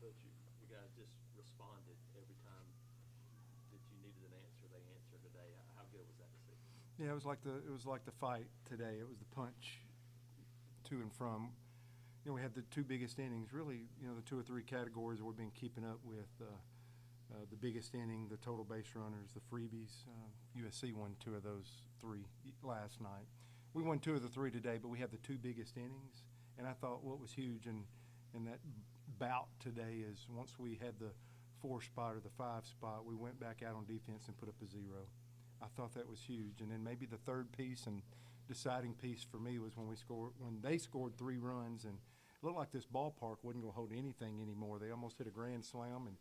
But you guys just responded every time that you needed an answer. They answered today. How good was that to see? Yeah, it was like the fight today. It was the punch to and from. You know, we had the two biggest innings. Really, you know, the two or three categories that we've been keeping up with. The biggest inning, the total base runners, the freebies. USC won two of those three last night. We won two of the three today, but we had the two biggest innings. And I thought what was huge in that bout today is once we had the 4 spot or the 5 spot, we went back out on defense and put up a 0. I thought that was huge. And then maybe the third piece and deciding piece for me was when they scored 3 runs, and it looked like this ballpark wasn't going to hold anything anymore. They almost hit a grand slam, and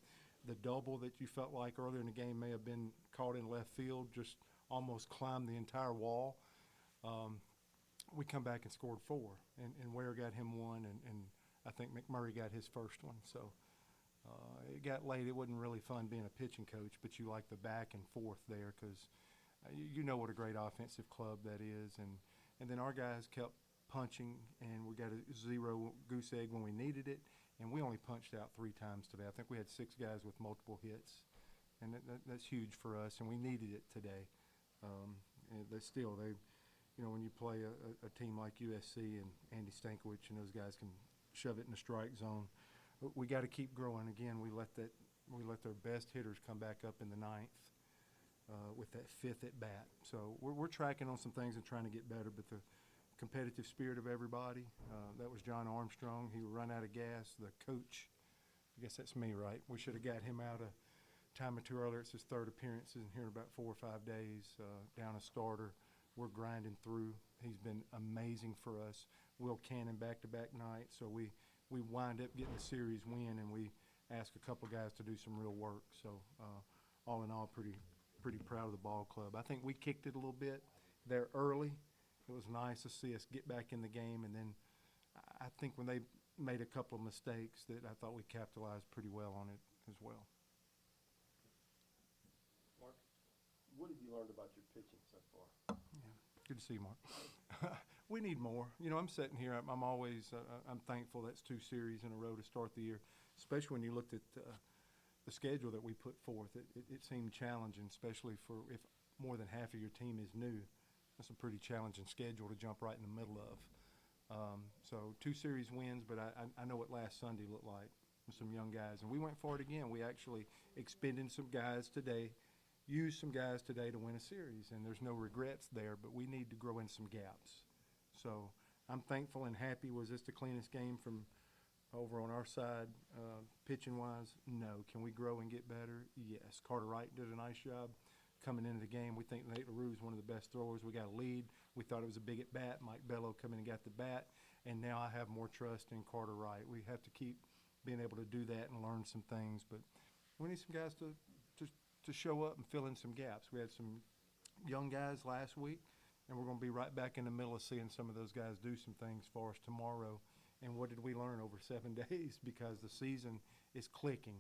the double that you felt like earlier in the game may have been caught in left field just almost climbed the entire wall. We come back and scored 4, and Ware got him 1, and I think McMurray got his first one. So it got late. It wasn't really fun being a pitching coach, but you like the back and forth there because you know what a great offensive club that is. And then our guys kept punching, and we got a 0 goose egg when we needed it, and we only punched out 3 times today. I think we had 6 guys with multiple hits, and that's huge for us, and we needed it today. And you know, when you play a team like USC and Andy Stankiewicz and those guys can shove it in the strike zone, we got to keep growing. Again, we let their best hitters come back up in the 9th with that 5th at bat. So we're tracking on some things and trying to get better, but the competitive spirit of everybody, that was John Armstrong. He run out of gas. The coach, I guess that's me, right? We should have got him out a time or two earlier. It's his 3rd appearance in here in about 4 or 5 days, down a starter. We're grinding through. He's been amazing for us. Will Cannon back-to-back nights. So we wind up getting a series win, and we ask a couple guys to do some real work. So all in all, pretty proud of the ball club. I think we kicked it a little bit there early. It was nice to see us get back in the game, and then I think when they made a couple of mistakes that I thought we capitalized pretty well on it as well. Mark, what have you learned about your pitching so far? Yeah, good to see you, Mark. We need more. You know, I'm sitting here. I'm always I'm thankful that's 2 series in a row to start the year, especially when you looked at the schedule that we put forth. It seemed challenging, especially for if more than half of your team is new. That's a pretty challenging schedule to jump right in the middle of. So 2 series wins, but I know what last Sunday looked like with some young guys. And we went for it again. We actually expended some guys today, used some guys today to win a series, and there's no regrets there, but we need to grow in some gaps. So I'm thankful and happy. Was this the cleanest game from over on our side, pitching-wise? No. Can we grow and get better? Yes. Carter Wright did a nice job coming into the game. We think Nate LaRue is one of the best throwers. We got a lead. We thought it was a big at-bat. Mike Bello come in and got the bat, and now I have more trust in Carter Wright. We have to keep being able to do that and learn some things, but we need some guys to show up and fill in some gaps. We had some young guys last week, and we're going to be right back in the middle of seeing some of those guys do some things for us tomorrow. And what did we learn over 7 days? Because the season is clicking.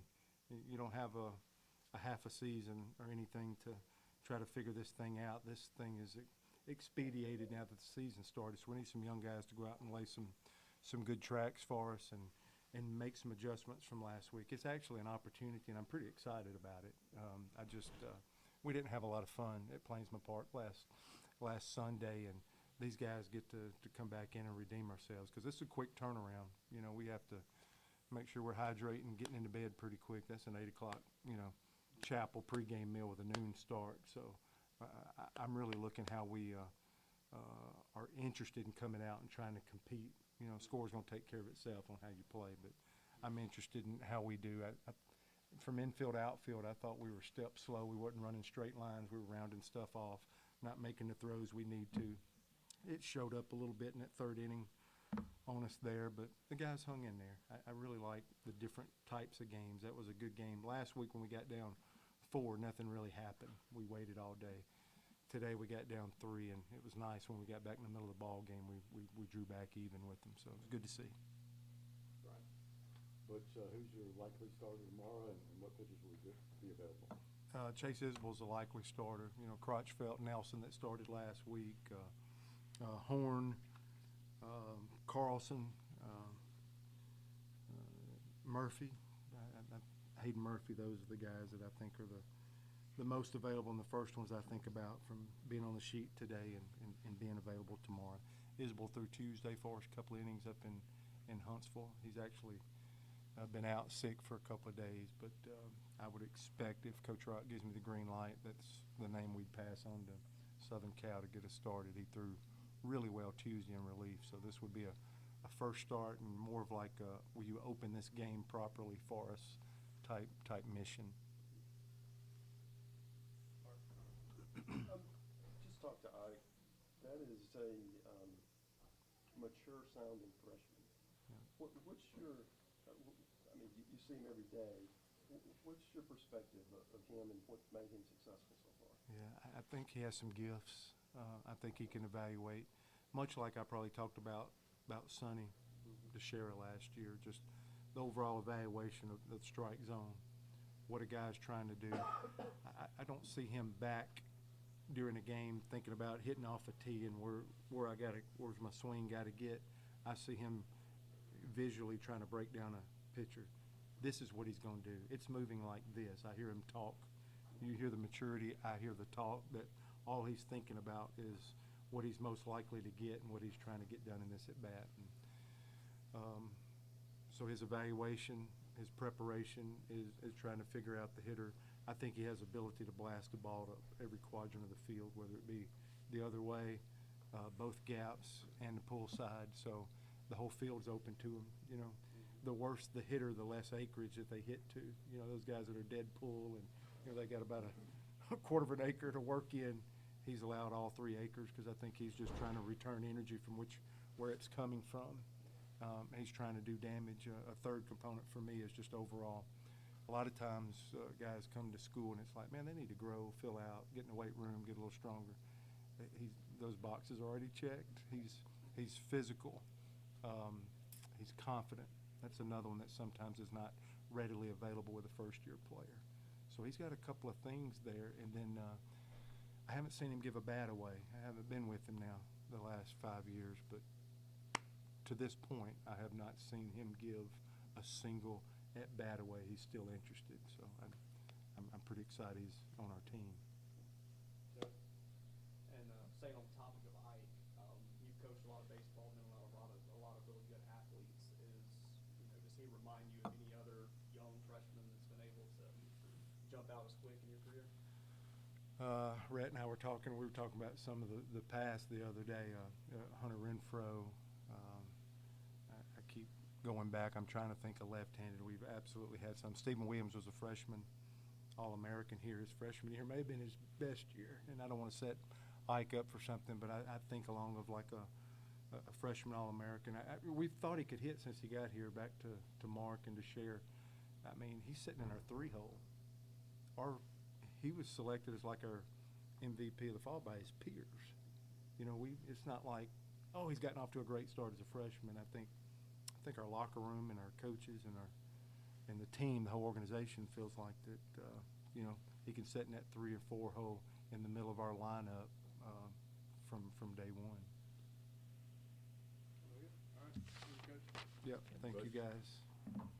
You don't have a half a season or anything to try to figure this thing out. This thing is expedited now that the season started. So we need some young guys to go out and lay some good tracks for us and make some adjustments from last week. It's actually an opportunity, and I'm pretty excited about it. We didn't have a lot of fun at Plainsman Park last Sunday, and these guys get to come back in and redeem ourselves because this is a quick turnaround. You know, we have to make sure we're hydrating, getting into bed pretty quick. That's an 8 o'clock, chapel pregame meal with a noon start. So I'm really looking how we are interested in coming out and trying to compete. Score's going to take care of itself on how you play, but I'm interested in how we do. From infield to outfield, I thought we were steps slow. We wasn't running straight lines. We were rounding stuff off, not making the throws we need to. It showed up a little bit in that 3rd inning on us there, but the guys hung in there. I really like the different types of games. That was a good game. Last week when we got down 4, nothing really happened. We waited all day. Today we got down 3, and it was nice when we got back in the middle of the ball game. We drew back even with them, so it was good to see. Right. Butch, who's your likely starter tomorrow, and what pitchers will be available? Chase Isbell's a likely starter. Crotchfelt, Nelson that started last week, Horn, Carlson, Murphy. Hayden Murphy, those are the guys that I think are the most available, and the first ones I think about from being on the sheet today and being available tomorrow. Isbell through Tuesday for us, a couple innings up in Huntsville. He's actually been out sick for a couple of days, but I would expect if Coach Rock gives me the green light, that's the name we'd pass on to Southern Cal to get us started. He threw really well Tuesday in relief, so this would be a first start and more of like a, will you open this game properly for us type mission. Just talk to Ike. That is a mature sounding freshman. Yeah. What's your, I mean, you see him every day. What's your perspective of him and what made him successful so far? Yeah, I think he has some gifts. I think he can evaluate, much like I probably talked about Sonny DeShera last year, just the overall evaluation of the strike zone, what a guy's trying to do. I don't see him back during a game thinking about hitting off a tee and where's my swing got to get. I see him visually trying to break down a pitcher. This is what he's going to do. It's moving like this. I hear him talk. You hear the maturity. I hear the talk that all he's thinking about is what he's most likely to get and what he's trying to get done in this at bat. So his evaluation, his preparation is trying to figure out the hitter. I think he has ability to blast the ball to every quadrant of the field, whether it be the other way, both gaps, and the pull side. So the whole field's open to him. You know, the worse the hitter, the less acreage that they hit to. You know, those guys that are dead pull and they got about a quarter of an acre to work in. He's allowed all 3 acres because I think he's just trying to return energy from where it's coming from. He's trying to do damage. A third component for me is just overall. A lot of times guys come to school and it's like, man, they need to grow, fill out, get in the weight room, get a little stronger. Those boxes are already checked. He's physical. He's confident. That's another one that sometimes is not readily available with a first-year player. So he's got a couple of things there. And then I haven't seen him give a bat away. I haven't been with him now the last 5 years, but to this point, I have not seen him give a single at-bat away. He's still interested, so I'm pretty excited he's on our team. And staying on the topic of Ike, you've coached a lot of baseball, known a lot of really good athletes. Does he remind you of any other young freshman that's been able to jump out as quick in your career? Rhett and I were talking. We were talking about some of the past the other day. Hunter Renfro. I keep going back. I'm trying to think of left-handed. We've absolutely had some. Stephen Williams was a freshman, All-American here his freshman year. May have been his best year. And I don't want to set Ike up for something, but I think along of like a freshman All-American. We've thought he could hit since he got here, back to Mark and to share. I mean, he's sitting in our 3-hole. He was selected as like our MVP of the fall by his peers. You know, it's not like, oh, he's gotten off to a great start as a freshman. I think our locker room and our coaches and the team, the whole organization feels like that. He can sit in that 3 or 4 hole in the middle of our lineup from day one. All right. Thank you, Coach. Yep. Thank you guys.